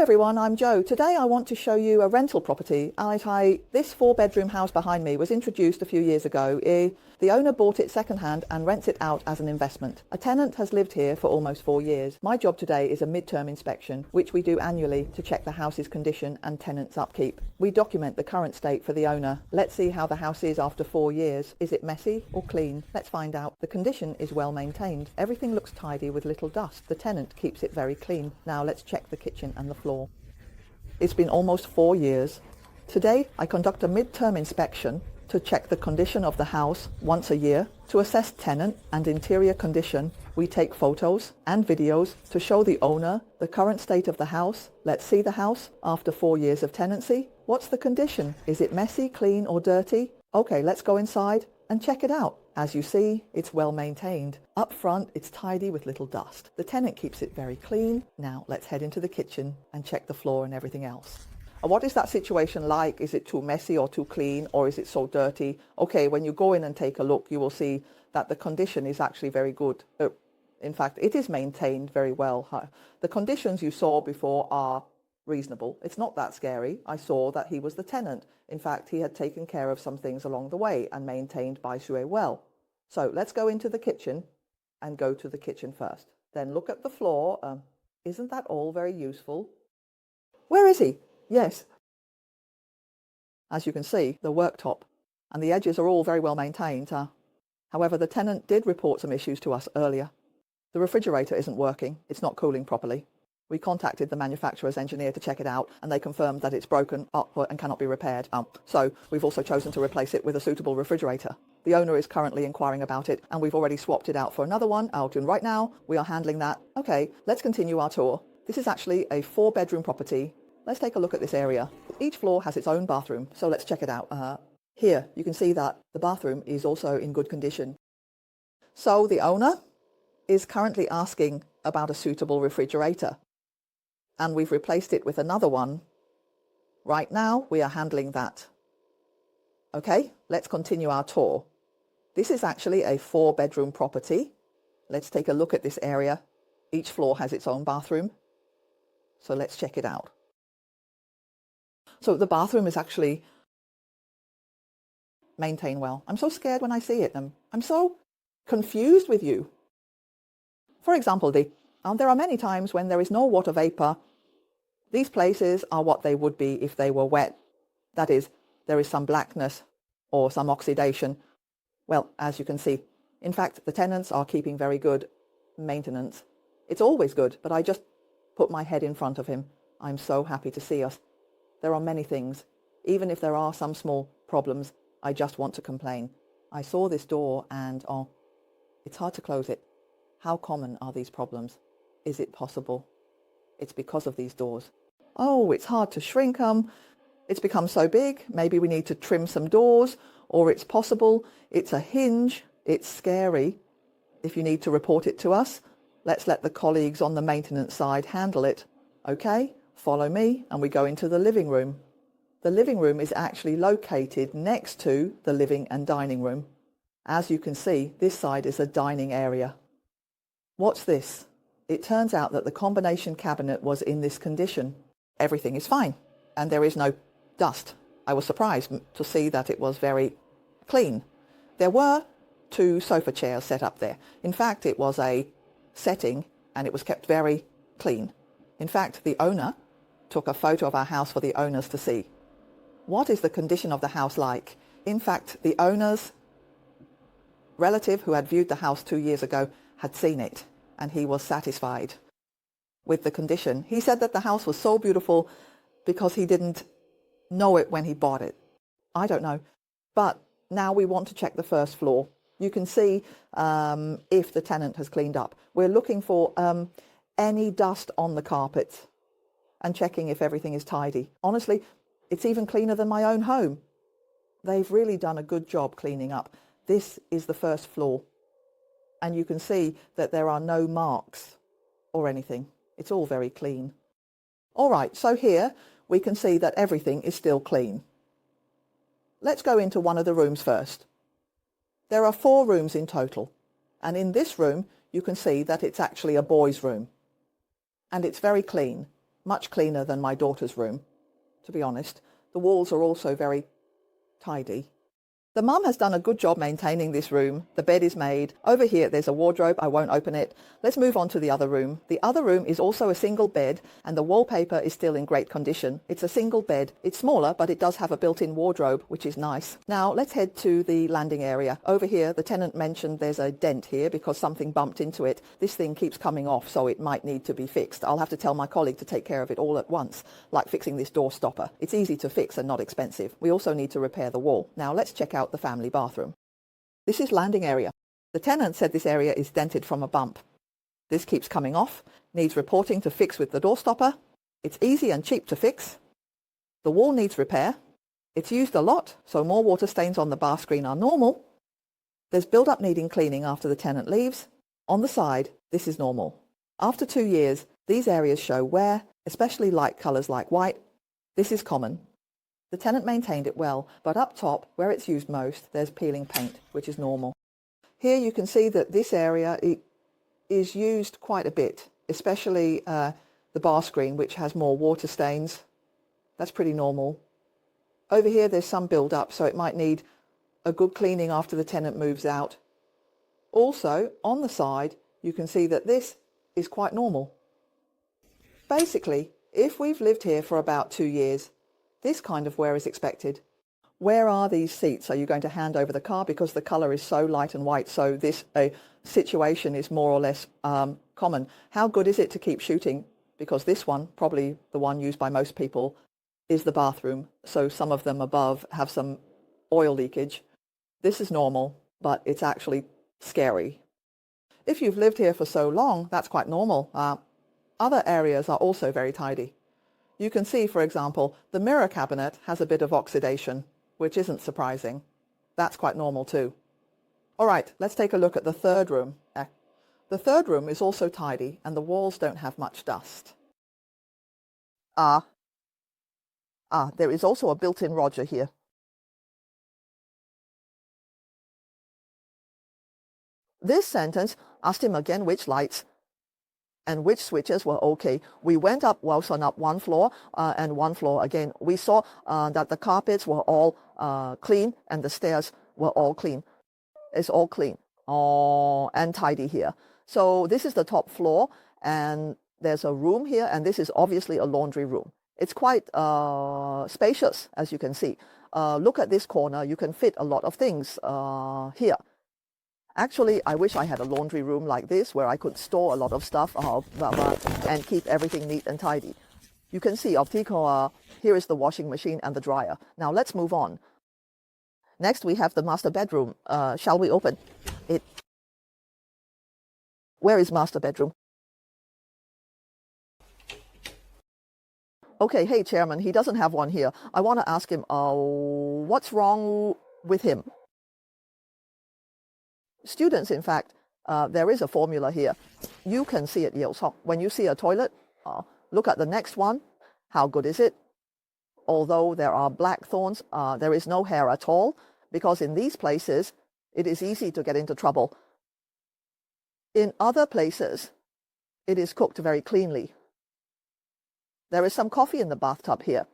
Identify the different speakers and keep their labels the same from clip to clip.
Speaker 1: everyone, I'm Jo. Today I want to show you a rental property. This 4-bedroom house behind me was introduced a few years ago. The owner bought it second-hand and rents it out as an investment. A tenant has lived here for almost 4 years. My job today is a mid-term inspection, which we do annually to check the house's condition and tenant's upkeep. We document the current state for the owner. Let's see how the house is after 4 years. Is it messy or clean? Let's find out. The condition is well maintained. Everything looks tidy with little dust. The tenant keeps it very clean. Now let's check the kitchen and the floor. It's been almost 4 years. Today I conduct a mid-term inspection to check the condition of the house once a year. To assess tenant and interior condition, we take photos and videos to show the owner the current state of the house. Let's see the house after 4 years of tenancy. What's the condition? Is it messy, clean or dirty? Okay, let's go inside and check it out. As you see, it's well maintained. Up front, it's tidy with little dust. The tenant keeps it very clean. Now let's head into the kitchen and check the floor and everything else. What is that situation like? Is it too messy or too clean, or is it so dirty? Okay, when you go in and take a look, you will see that the condition is actually very good. In fact, it is maintained very well. The conditions you saw before are reasonable. It's not that scary. I saw that he was the tenant. In fact, he had taken care of some things along the way and maintained Bai Shui well. So let's go into the kitchen and go to the kitchen first. Then look at the floor. Isn't that all very useful? Where is he? Yes. As you can see, the worktop and the edges are all very well maintained. However, the tenant did report some issues to us earlier. The refrigerator isn't working. It's not cooling properly. We contacted the manufacturer's engineer to check it out, and they confirmed that it's broken up and cannot be repaired. So we've also chosen to replace it with a suitable refrigerator. The owner is currently inquiring about it, and we've already swapped it out for another one. And right now, we are handling that. Okay, let's continue our tour. This is actually a 4-bedroom property. Let's take a look at this area. Each floor has its own bathroom, so let's check it out. Here, you can see that the bathroom is also in good condition. So the owner is currently asking about a suitable refrigerator, and we've replaced it with another one. Right now, we are handling that. Okay, let's continue our tour. This is actually a 4-bedroom property. Let's take a look at this area. Each floor has its own bathroom, so let's check it out. So the bathroom is actually maintained well. I'm so scared when I see it. I'm so confused with you. For example, there are many times when there is no water vapor. These places are what they would be if they were wet. That is, there is some blackness or some oxidation. Well, as you can see, in fact, the tenants are keeping very good maintenance. It's always good, but I just put my head in front of him. I'm so happy to see us. There are many things. Even if there are some small problems, I just want to complain. I saw this door and, it's hard to close it. How common are these problems? Is it possible? It's because of these doors. Oh, it's hard to shrink them. It's become so big. Maybe we need to trim some doors, or it's possible. It's a hinge. It's scary. If you need to report it to us, let's let the colleagues on the maintenance side handle it. Okay? Follow me and we go into the living room. The living room is actually located next to the living and dining room. As you can see, this side is a dining area. What's this? It turns out that the combination cabinet was in this condition. Everything is fine and there is no dust. I was surprised to see that it was very clean. There were 2 sofa chairs set up there. In fact, it was a setting and it was kept very clean. In fact, the owner took a photo of our house for the owners to see. What is the condition of the house like? In fact, the owner's relative who had viewed the house 2 years ago had seen it, and he was satisfied with the condition. He said that the house was so beautiful because he didn't know it when he bought it. I don't know. But now we want to check the first floor. You can see if the tenant has cleaned up. We're looking for any dust on the carpets and checking if everything is tidy. Honestly, it's even cleaner than my own home. They've really done a good job cleaning up. This is the first floor. And you can see that there are no marks or anything. It's all very clean. All right, so here we can see that everything is still clean. Let's go into one of the rooms first. There are 4 rooms in total. And in this room, you can see that it's actually a boys' room. And it's very clean. Much cleaner than my daughter's room, to be honest. The walls are also very tidy. The mum has done a good job maintaining this room. The bed is made. Over here there's a wardrobe. I won't open it. Let's move on to the other room. The other room is also a single bed and the wallpaper is still in great condition. It's a single bed. It's smaller, but it does have a built-in wardrobe, which is nice. Now let's head to the landing area. Over here the tenant mentioned there's a dent here because something bumped into it. This thing keeps coming off, so it might need to be fixed. I'll have to tell my colleague to take care of it all at once, like fixing this door stopper. It's easy to fix and not expensive. We also need to repair the wall. Now let's check out the family bathroom. This is landing area. The tenant said this area is dented from a bump. This keeps coming off, needs reporting to fix with the door stopper. It's easy and cheap to fix. The wall needs repair. It's used a lot, so more water stains on the bath screen are normal. There's build-up needing cleaning after the tenant leaves. On the side, this is normal. After 2 years, these areas show wear, especially light colours like white. This is common. The tenant maintained it well, but up top, where it's used most, there's peeling paint, which is normal. Here you can see that this area is used quite a bit, especially the bar screen, which has more water stains. That's pretty normal. Over here there's some build-up, so it might need a good cleaning after the tenant moves out. Also, on the side, you can see that this is quite normal. Basically, if we've lived here for about 2 years, this kind of wear is expected. Where are these seats? Are you going to hand over the car? Because the colour is so light and white, so this situation is more or less common. How good is it to keep shooting? Because this one, probably the one used by most people, is the bathroom. So some of them above have some oil leakage. This is normal, but it's actually scary. If you've lived here for so long, that's quite normal. Other areas are also very tidy. You can see, for example, the mirror cabinet has a bit of oxidation, which isn't surprising. That's quite normal too. All right, let's take a look at the third room. The third room is also tidy and the walls don't have much dust. There is also a built-in Roger here. This sentence asked him again which lights and which switches were okay. We went up whilst on up one floor and one floor again. We saw that the carpets were all clean and the stairs were all clean. It's all clean and tidy here. So this is the top floor and there's a room here and this is obviously a laundry room. It's quite spacious, as you can see. Look at this corner. You can fit a lot of things here. Actually, I wish I had a laundry room like this where I could store a lot of stuff and keep everything neat and tidy. You can see here is the washing machine and the dryer. Now let's move on. Next we have the master bedroom. Shall we open it? Where is master bedroom? Okay, hey chairman, he doesn't have one here. I want to ask him, what's wrong with him? Students, in fact, there is a formula here. You can see it. When you see a toilet, look at the next one. How good is it? Although there are black thorns, there is no hair at all, because in these places, it is easy to get into trouble. In other places, it is cooked very cleanly. There is some coffee in the bathtub here.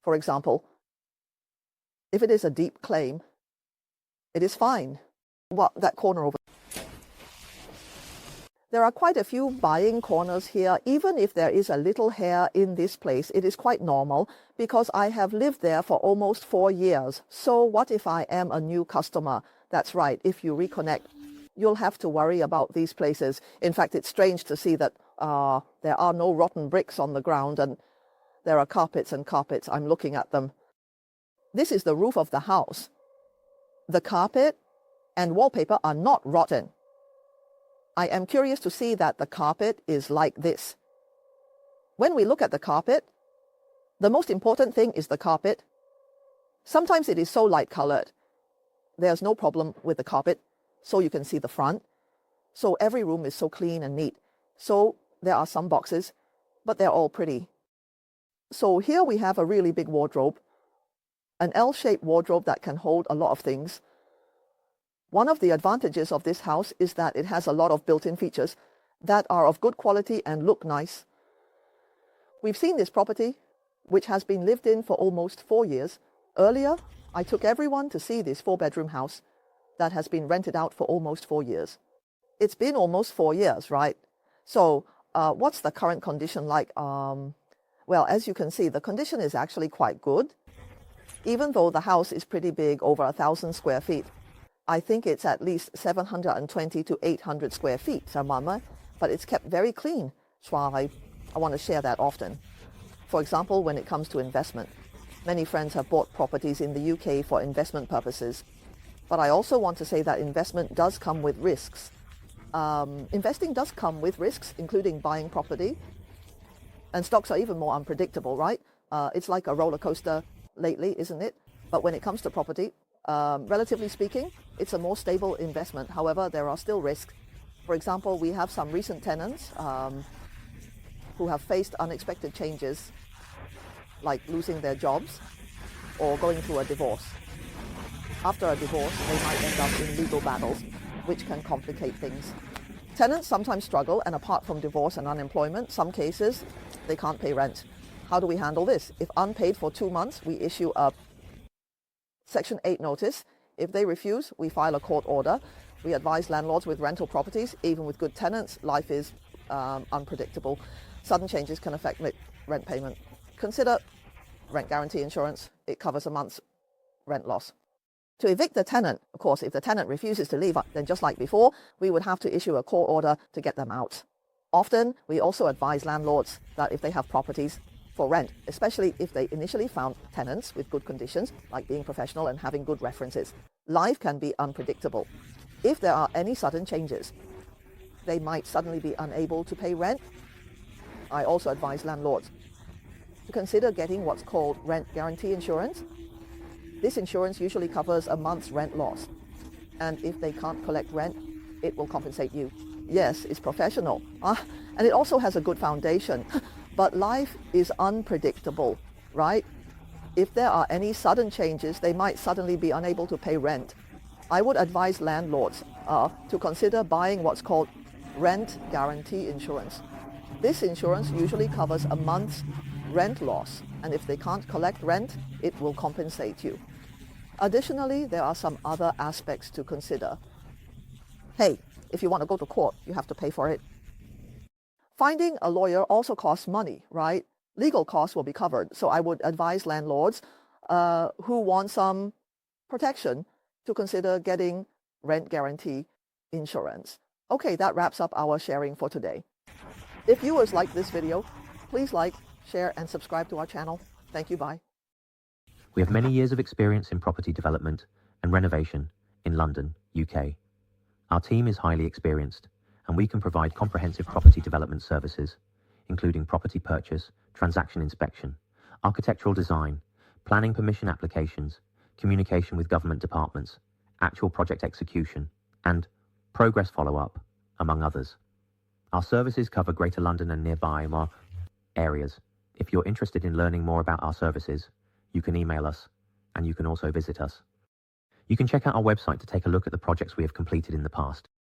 Speaker 1: For example, if it is a deep claim, it is fine. That corner over. There are quite a few buying corners here. Even if there is a little hair in this place, it is quite normal because I have lived there for almost 4 years. So what if I am a new customer? That's right. If you reconnect, you'll have to worry about these places. In fact, it's strange to see that there are no rotten bricks on the ground and there are carpets and carpets. I'm looking at them. This is the roof of the house. The carpet and wallpaper are not rotten. I am curious to see that the carpet is like this. When we look at the carpet, the most important thing is the carpet. Sometimes it is so light colored. There's no problem with the carpet, so you can see the front. So every room is so clean and neat. So there are some boxes, but they're all pretty. So here we have a really big wardrobe, an L-shaped wardrobe that can hold a lot of things. One of the advantages of this house is that it has a lot of built-in features that are of good quality and look nice. We've seen this property, which has been lived in for almost 4 years. Earlier, I took everyone to see this 4-bedroom house that has been rented out for almost 4 years. It's been almost 4 years, right? So what's the current condition like? Well, as you can see, the condition is actually quite good. Even though the house is pretty big, over 1,000 square feet, I think it's at least 720 to 800 square feet, but it's kept very clean. So I want to share that often. For example, when it comes to investment, many friends have bought properties in the UK for investment purposes. But I also want to say that investment does come with risks. Investing does come with risks, including buying property. And stocks are even more unpredictable, right? It's like a roller coaster lately, isn't it? But when it comes to property, relatively speaking, it's a more stable investment. However, there are still risks. For example, we have some recent tenants who have faced unexpected changes, like losing their jobs or going through a divorce. After a divorce, they might end up in legal battles, which can complicate things. Tenants sometimes struggle, and apart from divorce and unemployment, some cases, they can't pay rent. How do we handle this? If unpaid for 2 months, we issue a Section 8 notice. If they refuse, we file a court order. We advise landlords with rental properties, even with good tenants, life is unpredictable. Sudden changes can affect rent payment. Consider rent guarantee insurance. It covers a month's rent loss. To evict the tenant, of course, if the tenant refuses to leave, then just like before, we would have to issue a court order to get them out. Often, we also advise landlords that if they have properties for rent, especially if they initially found tenants with good conditions, like being professional and having good references, life can be unpredictable. If there are any sudden changes, they might suddenly be unable to pay rent. I also advise landlords to consider getting what's called rent guarantee insurance. This insurance usually covers a month's rent loss, and if they can't collect rent, it will compensate you. Yes, it's professional, and it also has a good foundation, but life is unpredictable, right? If there are any sudden changes, they might suddenly be unable to pay rent. I would advise landlords to consider buying what's called rent guarantee insurance. This insurance usually covers a month's rent loss, and if they can't collect rent, it will compensate you. Additionally, there are some other aspects to consider. Hey, if you want to go to court, you have to pay for it. Finding a lawyer also costs money, right? Legal costs will be covered, so I would advise landlords who want some protection to consider getting rent guarantee insurance. Okay, that wraps up our sharing for today. If viewers like this video, please like, share, and subscribe to our channel. Thank you, bye.
Speaker 2: We have many years of experience in property development and renovation in London, UK. Our team is highly experienced, and we can provide comprehensive property development services, including property purchase, transaction inspection, architectural design, planning permission applications, communication with government departments, actual project execution, and progress follow-up, among others. Our services cover Greater London and nearby areas. If you're interested in learning more about our services, you can email us, and you can also visit us. You can check out our website to take a look at the projects we have completed in the past.